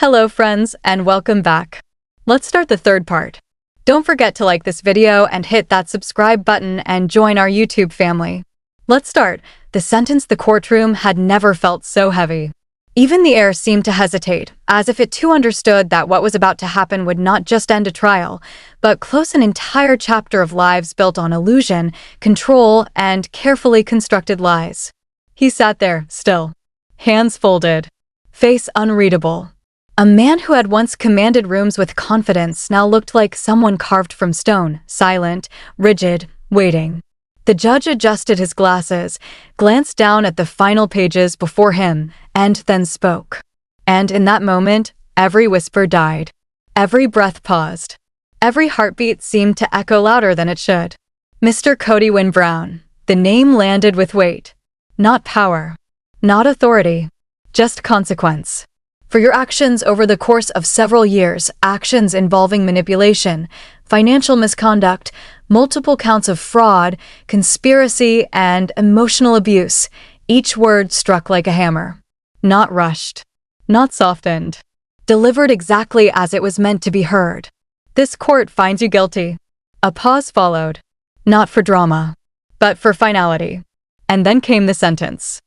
Hello friends, and welcome back. Let's start the third part. Don't forget to like this video and hit that subscribe button and join our YouTube family. Let's start. The sentence the courtroom had never felt so heavy. Even the air seemed to hesitate, as if it too understood that what was about to happen would not just end a trial, but close an entire chapter of lives built on illusion, control, and carefully constructed lies. He sat there, still. Hands folded. Face unreadable. A man who had once commanded rooms with confidence now looked like someone carved from stone, silent, rigid, waiting. The judge adjusted his glasses, glanced down at the final pages before him, and then spoke. And in that moment, every whisper died. Every breath paused. Every heartbeat seemed to echo louder than it should. Mr. Kody Brown. The name landed with weight. Not power. Not authority. Just consequence. For your actions over the course of several years, actions involving manipulation, financial misconduct, multiple counts of fraud, conspiracy, and emotional abuse, each word struck like a hammer. Not rushed. Not softened. Delivered exactly as it was meant to be heard. This court finds you guilty. A pause followed. Not for drama, but for finality. And then came the sentence.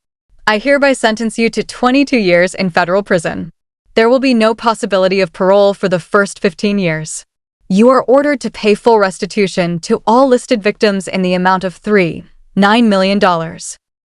I hereby sentence you to 22 years in federal prison. There will be no possibility of parole for the first 15 years. You are ordered to pay full restitution to all listed victims in the amount of $9 million.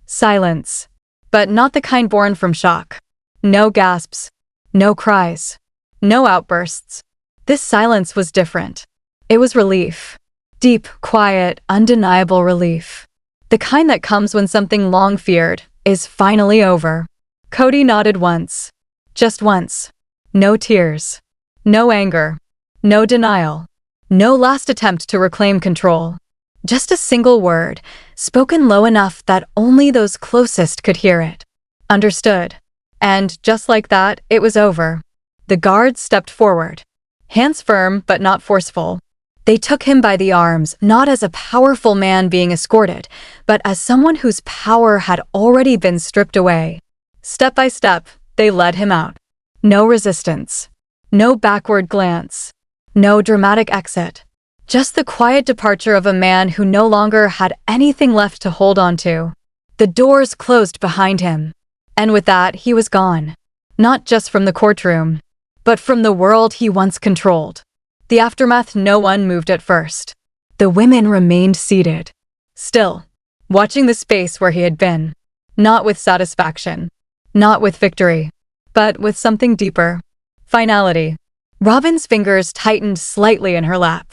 Silence. But not the kind born from shock. No gasps. No cries. No outbursts. This silence was different. It was relief. Deep, quiet, undeniable relief. The kind that comes when something long feared is finally over. Kody nodded once. Just once. No tears. No anger. No denial. No last attempt to reclaim control. Just a single word, spoken low enough that only those closest could hear it. Understood. And just like that, it was over. The guards stepped forward. Hands firm but not forceful. They took him by the arms, not as a powerful man being escorted, but as someone whose power had already been stripped away. Step by step, they led him out. No resistance. No backward glance. No dramatic exit. Just the quiet departure of a man who no longer had anything left to hold on to. The doors closed behind him. And with that, he was gone. Not just from the courtroom, but from the world he once controlled. The aftermath, no one moved at first. The women remained seated. Still, watching the space where he had been. Not with satisfaction. Not with victory, but with something deeper. Finality. Robyn's fingers tightened slightly in her lap.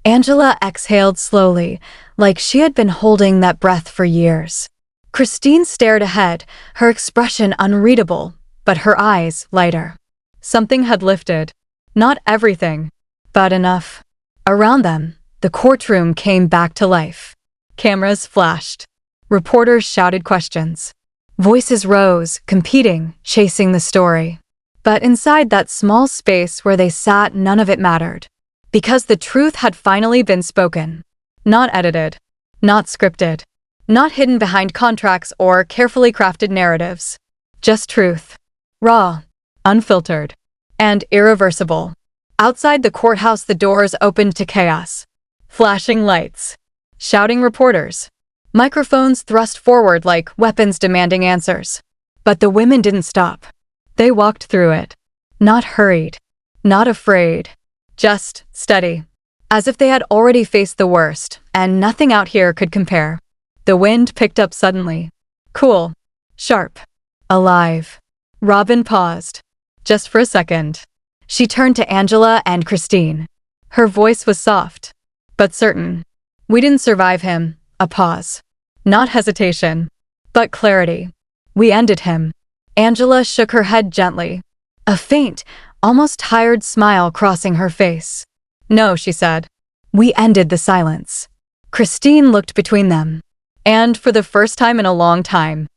Angela exhaled slowly, like she had been holding that breath for years. Christine stared ahead, her expression unreadable, but her eyes lighter. Something had lifted. Not everything, but enough. Around them, the courtroom came back to life. Cameras flashed. Reporters shouted questions. Voices rose, competing, chasing the story. But inside that small space where they sat, none of it mattered. Because the truth had finally been spoken. Not edited. Not scripted. Not hidden behind contracts or carefully crafted narratives. Just truth. Raw. Unfiltered. And irreversible. Outside the courthouse, the doors opened to chaos. Flashing lights. Shouting reporters. Microphones thrust forward like weapons demanding answers. But the women didn't stop. They walked through it. Not hurried. Not afraid. Just steady. As if they had already faced the worst, and nothing out here could compare. The wind picked up suddenly. Cool. Sharp. Alive. Robyn paused. Just for a second. She turned to Angela and Christine. Her voice was soft, but certain. We didn't survive him. A pause. Not hesitation, but clarity. We ended him. Angela shook her head gently. A faint, almost tired smile crossing her face. No, she said. We ended the silence. Christine looked between them. And for the first time in a long time,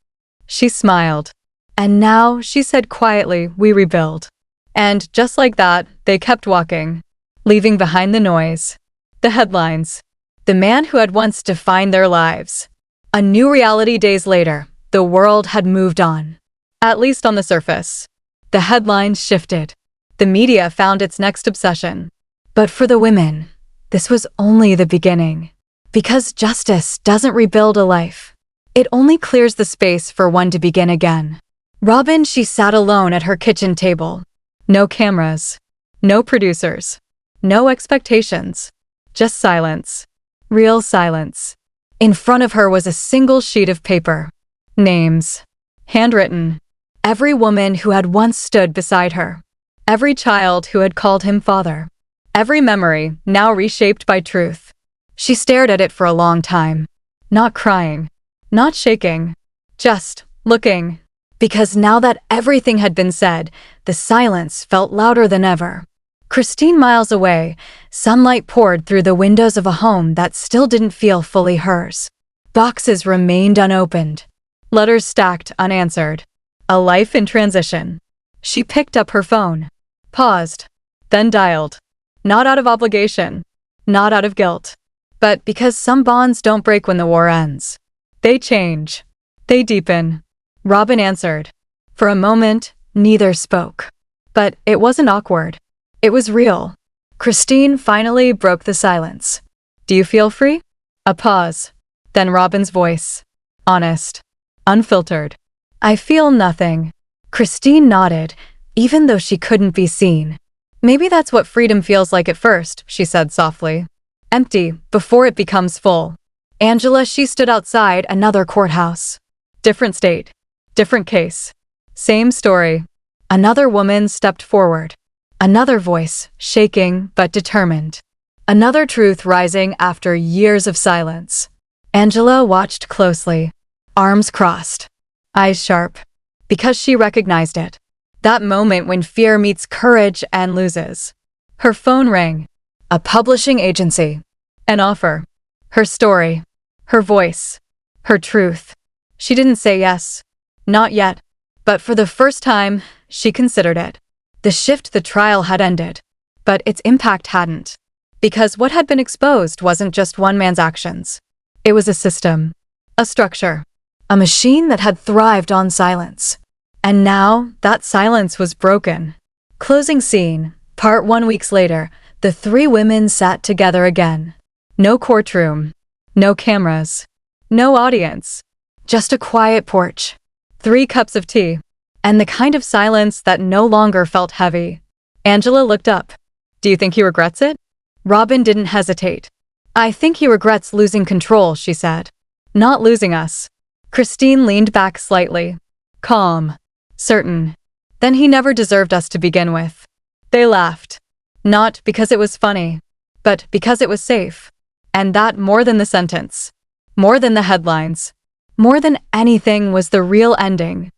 she smiled. And now, she said quietly, we rebuild. And just like that, they kept walking, leaving behind the noise, the headlines, the man who had once defined their lives. A new reality days later, the world had moved on. At least on the surface. The headlines shifted. The media found its next obsession. But for the women, this was only the beginning. Because justice doesn't rebuild a life. It only clears the space for one to begin again. Robyn, she sat alone at her kitchen table. No cameras. No producers. No expectations. Just silence. Real silence. In front of her was a single sheet of paper. Names. Handwritten. Every woman who had once stood beside her. Every child who had called him father. Every memory now reshaped by truth. She stared at it for a long time. Not crying. Not shaking. Just looking. Because now that everything had been said, the silence felt louder than ever. 15 miles away, sunlight poured through the windows of a home that still didn't feel fully hers. Boxes remained unopened. Letters stacked unanswered. A life in transition. She picked up her phone. Paused. Then dialed. Not out of obligation. Not out of guilt. But because some bonds don't break when the war ends. They change. They deepen. Robyn answered. For a moment, neither spoke. But it wasn't awkward. It was real. Christine finally broke the silence. Do you feel free? A pause. Then Robyn's voice. Honest. Unfiltered. I feel nothing. Christine nodded, even though she couldn't be seen. Maybe that's what freedom feels like at first, she said softly. Empty, before it becomes full. Angela, she stood outside another courthouse. Different state. Different case. Same story. Another woman stepped forward. Another voice, shaking but determined. Another truth rising after years of silence. Angela watched closely, arms crossed, eyes sharp, because she recognized it. That moment when fear meets courage and loses. Her phone rang. A publishing agency. An offer. Her story. Her voice. Her truth. She didn't say yes. Not yet. But for the first time, she considered it. The shift, the trial had ended, but its impact hadn't. Because what had been exposed wasn't just one man's actions. It was a system, a structure, a machine that had thrived on silence. And now, that silence was broken. Closing scene, part 1 weeks later, the three women sat together again. No courtroom, no cameras, no audience, just a quiet porch, 3 cups of tea. And the kind of silence that no longer felt heavy. Angela looked up. Do you think he regrets it? Robyn didn't hesitate. I think he regrets losing control, she said. Not losing us. Christine leaned back slightly. Calm. Certain. Then he never deserved us to begin with. They laughed. Not because it was funny, but because it was safe. And that more than the sentence. More than the headlines. More than anything was the real ending.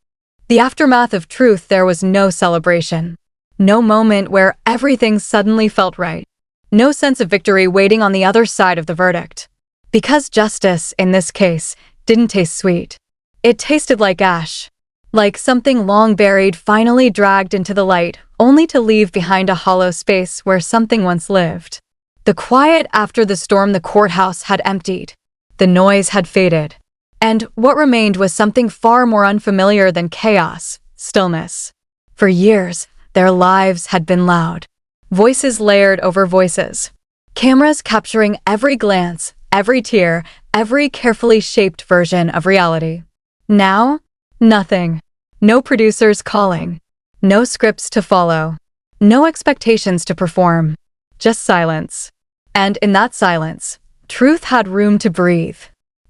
The aftermath of truth, there was no celebration. No moment where everything suddenly felt right. No sense of victory waiting on the other side of the verdict. Because justice, in this case, didn't taste sweet. It tasted like ash. Like something long buried finally dragged into the light, only to leave behind a hollow space where something once lived. The quiet after the storm, the courthouse had emptied. The noise had faded. And what remained was something far more unfamiliar than chaos, stillness. For years, their lives had been loud. Voices layered over voices. Cameras capturing every glance, every tear, every carefully shaped version of reality. Now, nothing. No producers calling. No scripts to follow. No expectations to perform. Just silence. And in that silence, truth had room to breathe.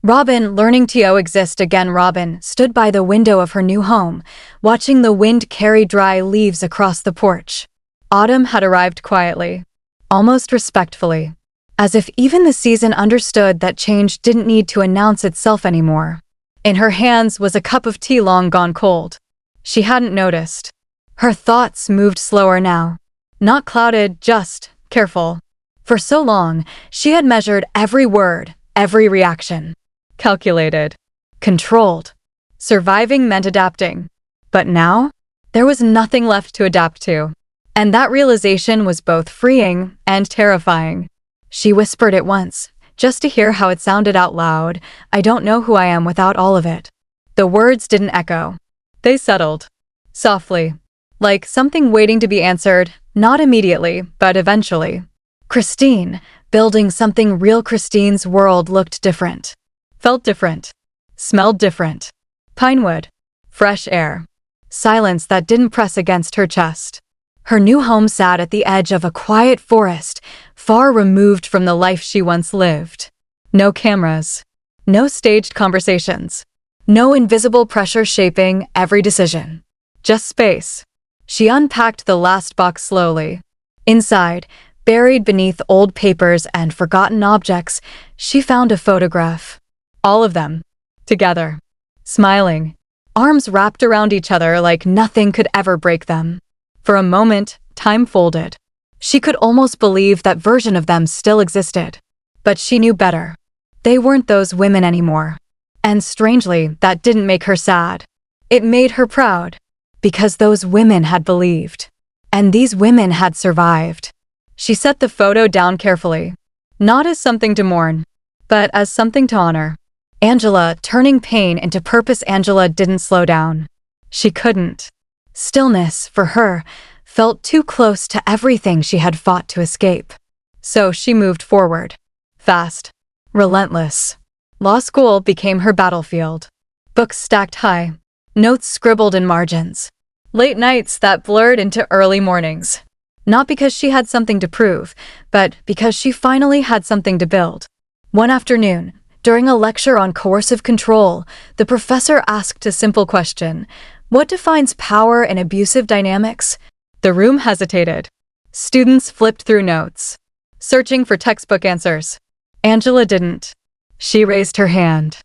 Robyn, learning to exist again, Robyn stood by the window of her new home, watching the wind carry dry leaves across the porch. Autumn had arrived quietly, almost respectfully, as if even the season understood that change didn't need to announce itself anymore. In her hands was a cup of tea long gone cold. She hadn't noticed. Her thoughts moved slower now. Not clouded, just careful. For so long, she had measured every word, every reaction. Calculated. Controlled. Surviving meant adapting. But now, there was nothing left to adapt to. And that realization was both freeing and terrifying. She whispered it once, just to hear how it sounded out loud. I don't know who I am without all of it. The words didn't echo. They settled. Softly. like something waiting to be answered, not immediately, but eventually. Christine, building something real. Christine's world looked different, felt different, smelled different. Pinewood, fresh air, silence that didn't press against her chest. Her new home sat at the edge of a quiet forest, far removed from the life she once lived. No cameras, no staged conversations, no invisible pressure shaping every decision. Just space. She unpacked the last box slowly. Inside, buried beneath old papers and forgotten objects, she found a photograph. All of them, together, smiling, arms wrapped around each other like nothing could ever break them. For a moment, time folded. She could almost believe that version of them still existed. But she knew better. They weren't those women anymore. And strangely, that didn't make her sad. It made her proud. Because those women had believed. And these women had survived. She set the photo down carefully. Not as something to mourn, but as something to honor. Angela, turning pain into purpose. Angela didn't slow down. She couldn't. Stillness, for her, felt too close to everything she had fought to escape. So she moved forward. Fast. Relentless. Law school became her battlefield. Books stacked high. Notes scribbled in margins. Late nights that blurred into early mornings. Not because she had something to prove, but because she finally had something to build. One afternoon, during a lecture on coercive control, the professor asked a simple question. What defines power in abusive dynamics? The room hesitated. Students flipped through notes, searching for textbook answers. Angela didn't. She raised her hand.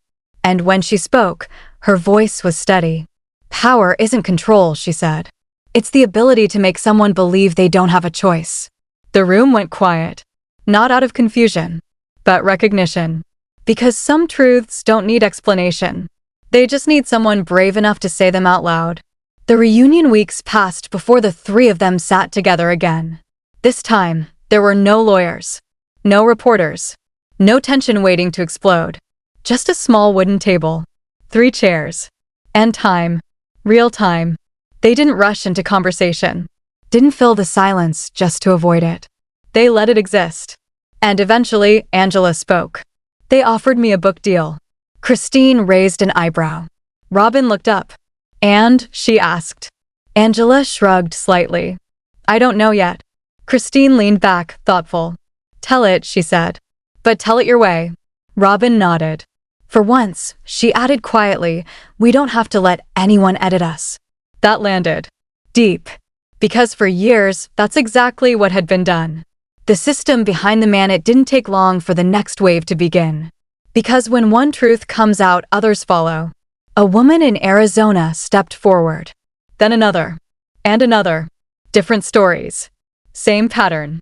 And when she spoke, her voice was steady. Power isn't control, she said. It's the ability to make someone believe they don't have a choice. The room went quiet. Not out of confusion, but recognition. Because some truths don't need explanation. They just need someone brave enough to say them out loud. The reunion weeks passed before the three of them sat together again. This time, there were no lawyers, no reporters, no tension waiting to explode. Just a small wooden table, 3 chairs, and time, real time. They didn't rush into conversation, didn't fill the silence just to avoid it. They let it exist. And eventually, Angela spoke. They offered me a book deal. Christine raised an eyebrow. Robyn looked up. And, she asked. Angela shrugged slightly. I don't know yet. Christine leaned back, thoughtful. Tell it, she said. But tell it your way. Robyn nodded. For once, she added quietly, we don't have to let anyone edit us. That landed. Deep. Because for years, that's exactly what had been done. The system behind the man. It didn't take long for the next wave to begin. Because when one truth comes out, others follow. A woman in Arizona stepped forward. Then another. And another. Different stories. Same pattern.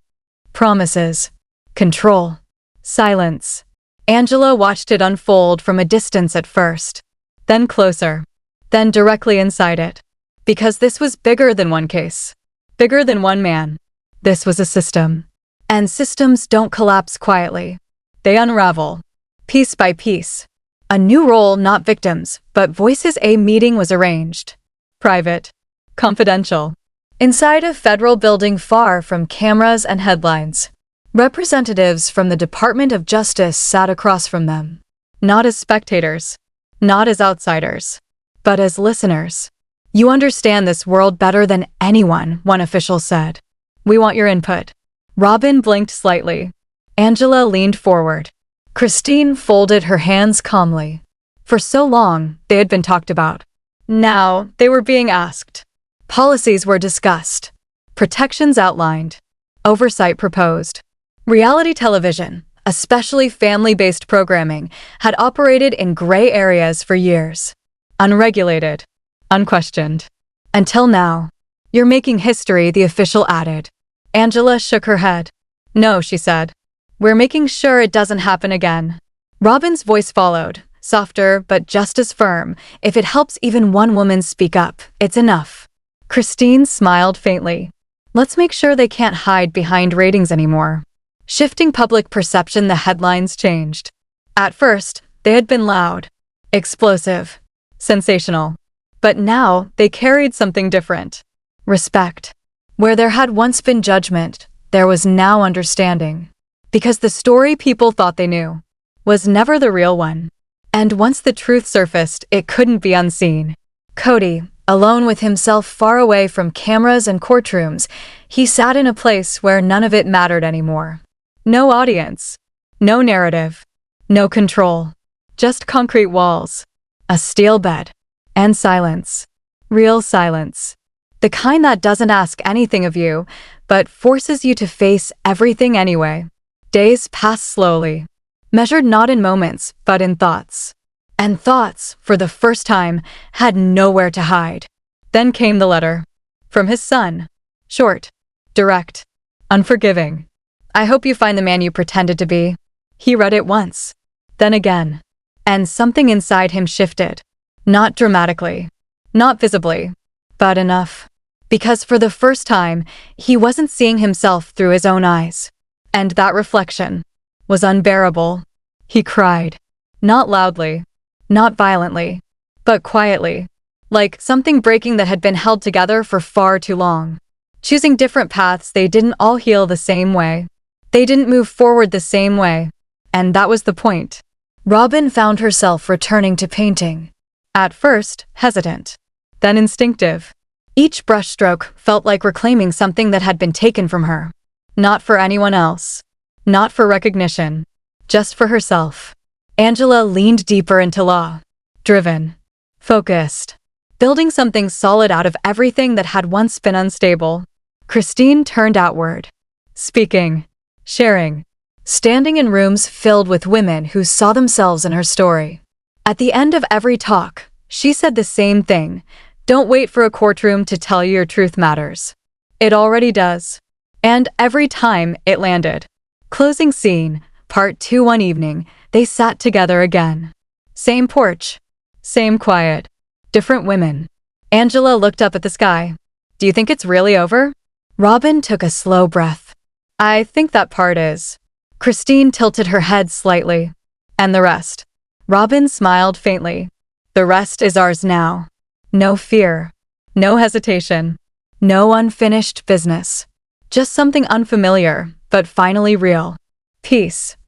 Promises. Control. Silence. Angela watched it unfold from a distance at first. Then closer. Then directly inside it. Because this was bigger than one case. Bigger than one man. This was a system. And systems don't collapse quietly. They unravel. Piece by piece. A new role, not victims, but voices. A meeting was arranged. Private. Confidential. Inside a federal building far from cameras and headlines. Representatives from the Department of Justice sat across from them. Not as spectators. Not as outsiders. But as listeners. You understand this world better than anyone, one official said. We want your input. Robyn blinked slightly. Angela leaned forward. Christine folded her hands calmly. For so long, they had been talked about. Now, they were being asked. Policies were discussed. Protections outlined. Oversight proposed. Reality television, especially family-based programming, had operated in gray areas for years. Unregulated. Unquestioned. Until now. You're making history, the official added. Angela shook her head. No, she said. We're making sure it doesn't happen again. Robyn's voice followed, softer but just as firm. If it helps even one woman speak up, it's enough. Christine smiled faintly. Let's make sure they can't hide behind ratings anymore. Shifting public perception, the headlines changed. At first, they had been loud, explosive, sensational. But now, they carried something different. respect. Where there had once been judgment, there was now understanding. Because the story people thought they knew was never the real one. And once the truth surfaced, it couldn't be unseen. Kody, alone with himself far away from cameras and courtrooms, he sat in a place where none of it mattered anymore. No audience, no narrative, no control, just concrete walls, a steel bed, and silence. Real silence. The kind that doesn't ask anything of you, but forces you to face everything anyway. Days passed slowly, measured not in moments, but in thoughts. And thoughts, for the first time, had nowhere to hide. Then came the letter. From his son. Short, direct, unforgiving. I hope you find the man you pretended to be. He read it once, then again. And something inside him shifted. Not dramatically, not visibly, but enough. Because for the first time, he wasn't seeing himself through his own eyes. And that reflection was unbearable. He cried. Not loudly, not violently, but quietly. Like something breaking that had been held together for far too long. Choosing different paths, they didn't all heal the same way. They didn't move forward the same way. And that was the point. Robyn found herself returning to painting. At first, hesitant. Then instinctive. Each brushstroke felt like reclaiming something that had been taken from her. Not for anyone else. Not for recognition. Just for herself. Angela leaned deeper into law. Driven. Focused. Building something solid out of everything that had once been unstable. Christine turned outward. Speaking. Sharing. Standing in rooms filled with women who saw themselves in her story. At the end of every talk, she said the same thing. Don't wait for a courtroom to tell you your truth matters. It already does. And every time it landed. Closing scene, part 2. One evening, they sat together again. Same porch. Same quiet. Different women. Angela looked up at the sky. Do you think it's really over? Robyn took a slow breath. I think that part is. Christine tilted her head slightly. And the rest? Robyn smiled faintly. The rest is ours now. No fear. No hesitation. No unfinished business. Just something unfamiliar, but finally real. Peace.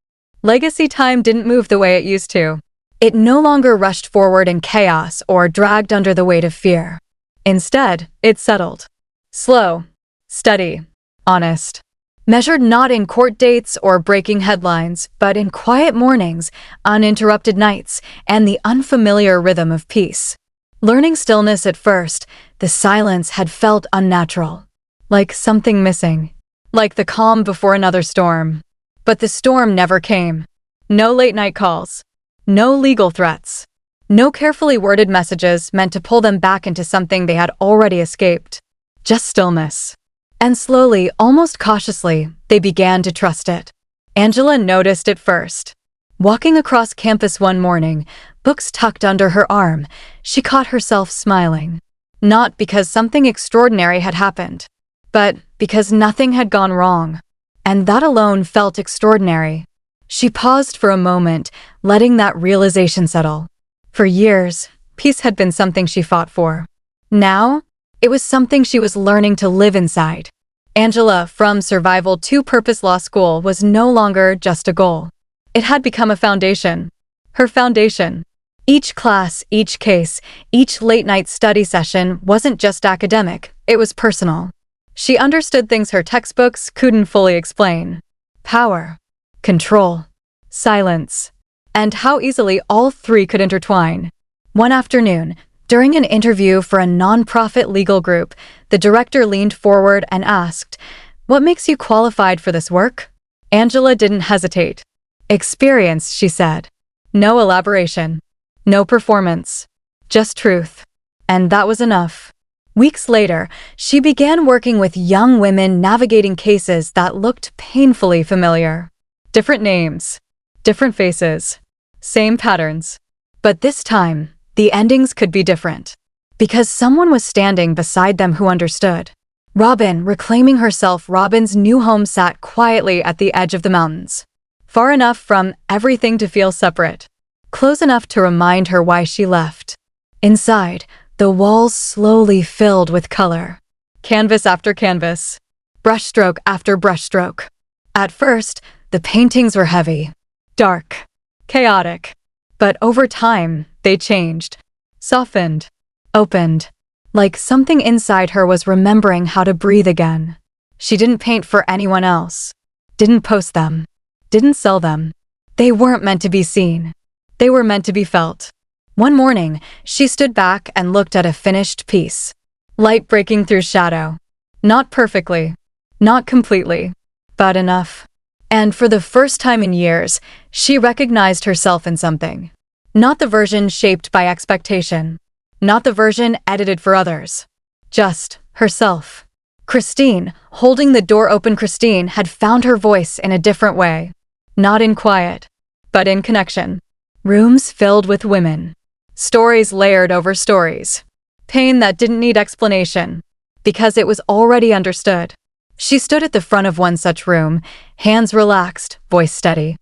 Legacy time didn't move the way it used to. It no longer rushed forward in chaos or dragged under the weight of fear. Instead, it settled. Slow. Steady. Honest. Measured not in court dates or breaking headlines, but in quiet mornings, uninterrupted nights, and the unfamiliar rhythm of peace. Learning stillness at first, the silence had felt unnatural. Like something missing. Like the calm before another storm. But the storm never came. No late-night calls. No legal threats. No carefully worded messages meant to pull them back into something they had already escaped. Just stillness. And slowly, almost cautiously, they began to trust it. Angela noticed it first. Walking across campus one morning, books tucked under her arm, she caught herself smiling. Not because something extraordinary had happened, but because nothing had gone wrong. And that alone felt extraordinary. She paused for a moment, letting that realization settle. For years, peace had been something she fought for. Now, it was something she was learning to live inside. Angela, from survival to purpose law school, was no longer just a goal. It had become a foundation. Her foundation. Each class, each case, each late-night study session wasn't just academic, it was personal. She understood things her textbooks couldn't fully explain. Power, control, silence, and how easily all three could intertwine. One afternoon, during an interview for a nonprofit legal group, the director leaned forward and asked, "What makes you qualified for this work?" Angela didn't hesitate. "Experience," she said. No elaboration. No performance. Just truth. And that was enough. Weeks later, she began working with young women navigating cases that looked painfully familiar. Different names. Different faces. Same patterns. But this time, the endings could be different. Because someone was standing beside them who understood. Robyn, reclaiming herself, Robyn's new home sat quietly at the edge of the mountains. Far enough from everything to feel separate. Close enough to remind her why she left. Inside, the walls slowly filled with color. Canvas after canvas. Brushstroke after brushstroke. At first, the paintings were heavy, dark, chaotic. But over time, they changed, softened, opened, like something inside her was remembering how to breathe again. She didn't paint for anyone else, didn't post them, didn't sell them. They weren't meant to be seen. They were meant to be felt. One morning, she stood back and looked at a finished piece. Light breaking through shadow. Not perfectly, not completely, but enough. And for the first time in years, she recognized herself in something. Not the version shaped by expectation. Not the version edited for others. Just herself. Christine, holding the door open, Christine had found her voice in a different way. Not in quiet, but in connection. Rooms filled with women. Stories layered over stories. Pain that didn't need explanation, because it was already understood. She stood at the front of one such room, hands relaxed, voice steady.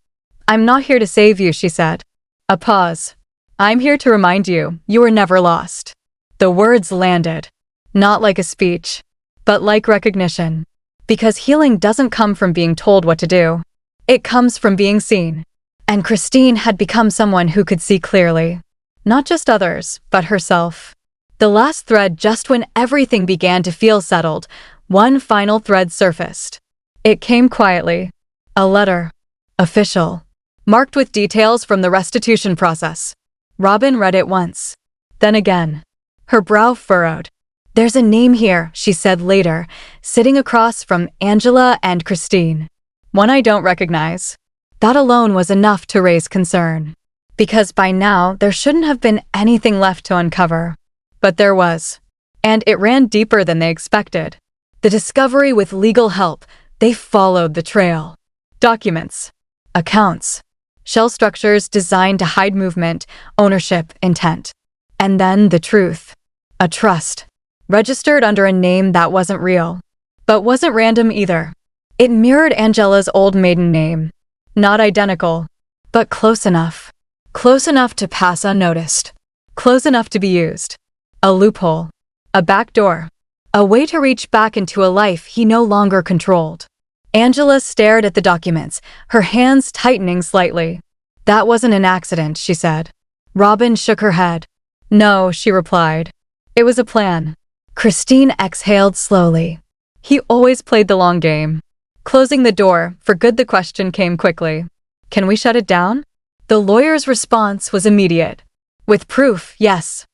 "I'm not here to save you," she said. A pause. "I'm here to remind you, you were never lost." The words landed, not like a speech, but like recognition. Because healing doesn't come from being told what to do. It comes from being seen. And Christine had become someone who could see clearly. Not just others, but herself. The last thread, just when everything began to feel settled, one final thread surfaced. It came quietly. A letter. Official. Marked with details from the restitution process. Robyn read it once. Then again. Her brow furrowed. "There's a name here," she said later, sitting across from Angela and Christine. "One I don't recognize." That alone was enough to raise concern. Because by now, there shouldn't have been anything left to uncover. But there was. And it ran deeper than they expected. The discovery with legal help, they followed the trail. Documents. Accounts. Shell structures designed to hide movement, ownership, intent. And then the truth. A trust. Registered under a name that wasn't real. But wasn't random either. It mirrored Angela's old maiden name. Not identical, but close enough. Close enough to pass unnoticed. Close enough to be used. A loophole. A back door. A way to reach back into a life he no longer controlled. Angela stared at the documents, her hands tightening slightly. "That wasn't an accident," she said. Robyn shook her head. "No," she replied. "It was a plan." Christine exhaled slowly. He always played the long game. Closing the door, for good, the question came quickly. "Can we shut it down?" The lawyer's response was immediate. "With proof, yes."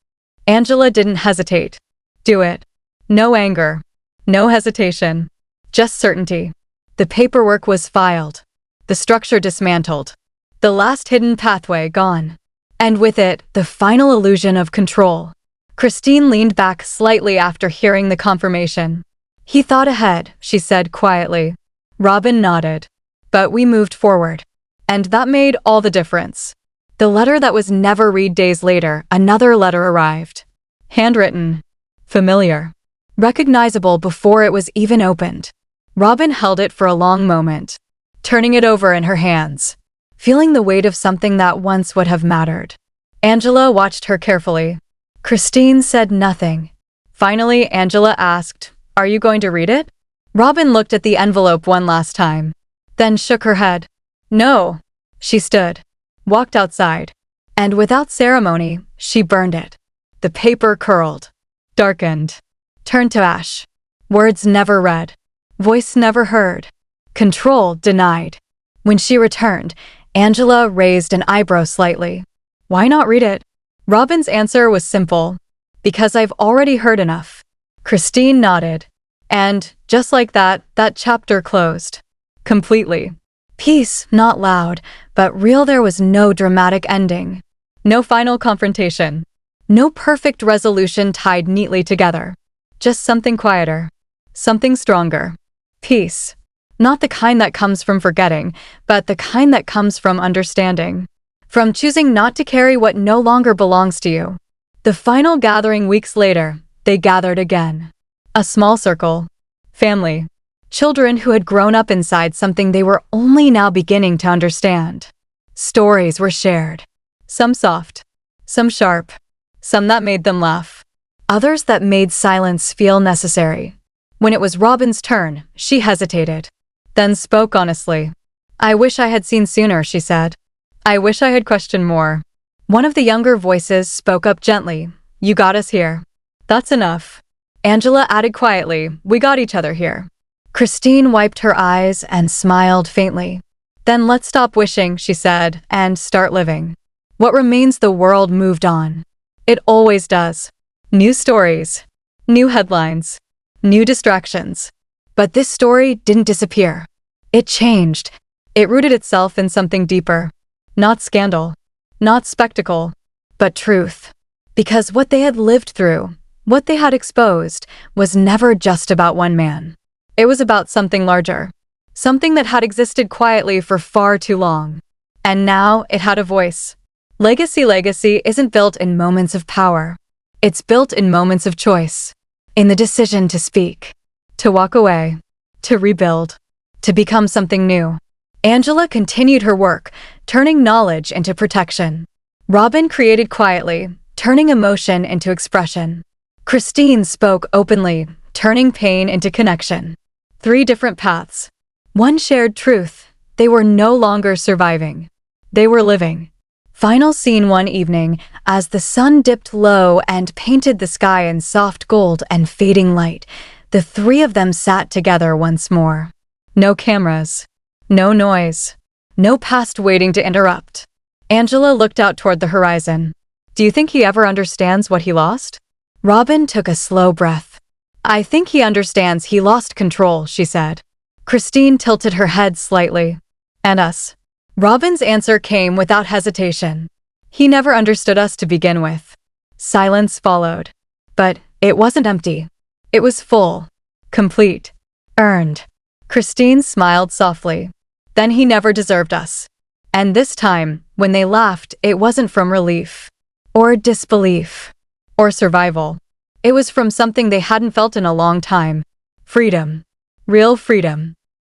Angela didn't hesitate. "Do it." No anger. No hesitation. Just certainty. The paperwork was filed. The structure dismantled. The last hidden pathway gone. And with it, the final illusion of control. Christine leaned back slightly after hearing the confirmation. "He thought ahead," she said quietly. Robyn nodded. "But we moved forward." And that made all the difference. The letter that was never read. Days later, another letter arrived. Handwritten. Familiar. Recognizable before it was even opened. Robyn held it for a long moment, turning it over in her hands, feeling the weight of something that once would have mattered. Angela watched her carefully. Christine said nothing. Finally, Angela asked, "Are you going to read it?" Robyn looked at the envelope one last time, then shook her head. "No." She stood, walked outside, and without ceremony, she burned it. The paper curled, darkened, turned to ash. Words never read, voice never heard, control denied. When she returned, Angela raised an eyebrow slightly. "Why not read it?" Robyn's answer was simple. "Because I've already heard enough." Christine nodded. And, just like that, that chapter closed. Completely. Peace, not loud, but real. There was no dramatic ending. No final confrontation. No perfect resolution tied neatly together. Just something quieter. Something stronger. Peace. Not the kind that comes from forgetting, but the kind that comes from understanding. From choosing not to carry what no longer belongs to you. The final gathering weeks later, they gathered again. A small circle. Family. Children who had grown up inside something they were only now beginning to understand. Stories were shared. Some soft. Some sharp. Some that made them laugh. Others that made silence feel necessary. When it was Robyn's turn, she hesitated, then spoke honestly. "I wish I had seen sooner," she said. "I wish I had questioned more." One of the younger voices spoke up gently. "You got us here." "That's enough." Angela added quietly, "We got each other here." Christine wiped her eyes and smiled faintly. "Then let's stop wishing," she said, "and start living." What remains, the world moved on. It always does. New stories, new headlines, new distractions. But this story didn't disappear. It changed. It rooted itself in something deeper. Not scandal, not spectacle, but truth. Because what they had lived through, what they had exposed, was never just about one man. It was about something larger. Something that had existed quietly for far too long. And now it had a voice. Legacy isn't built in moments of power. It's built in moments of choice. In the decision to speak, to walk away, to rebuild, to become something new. Angela continued her work, turning knowledge into protection. Robyn created quietly, turning emotion into expression. Christine spoke openly, turning pain into connection. 3 different paths. One shared truth. They were no longer surviving. They were living. Final scene one evening, as the sun dipped low and painted the sky in soft gold and fading light, the 3 of them sat together once more. No cameras. No noise. No past waiting to interrupt. Angela looked out toward the horizon. "Do you think he ever understands what he lost?" Robyn took a slow breath. "I think he understands he lost control," she said. Christine tilted her head slightly. "And us?" Robyn's answer came without hesitation. "He never understood us to begin with." Silence followed. But it wasn't empty. It was full, complete, earned. Christine smiled softly. "Then he never deserved us." And this time, when they laughed, it wasn't from relief, or disbelief, or survival. It was from something they hadn't felt in a long time. Freedom. Real freedom.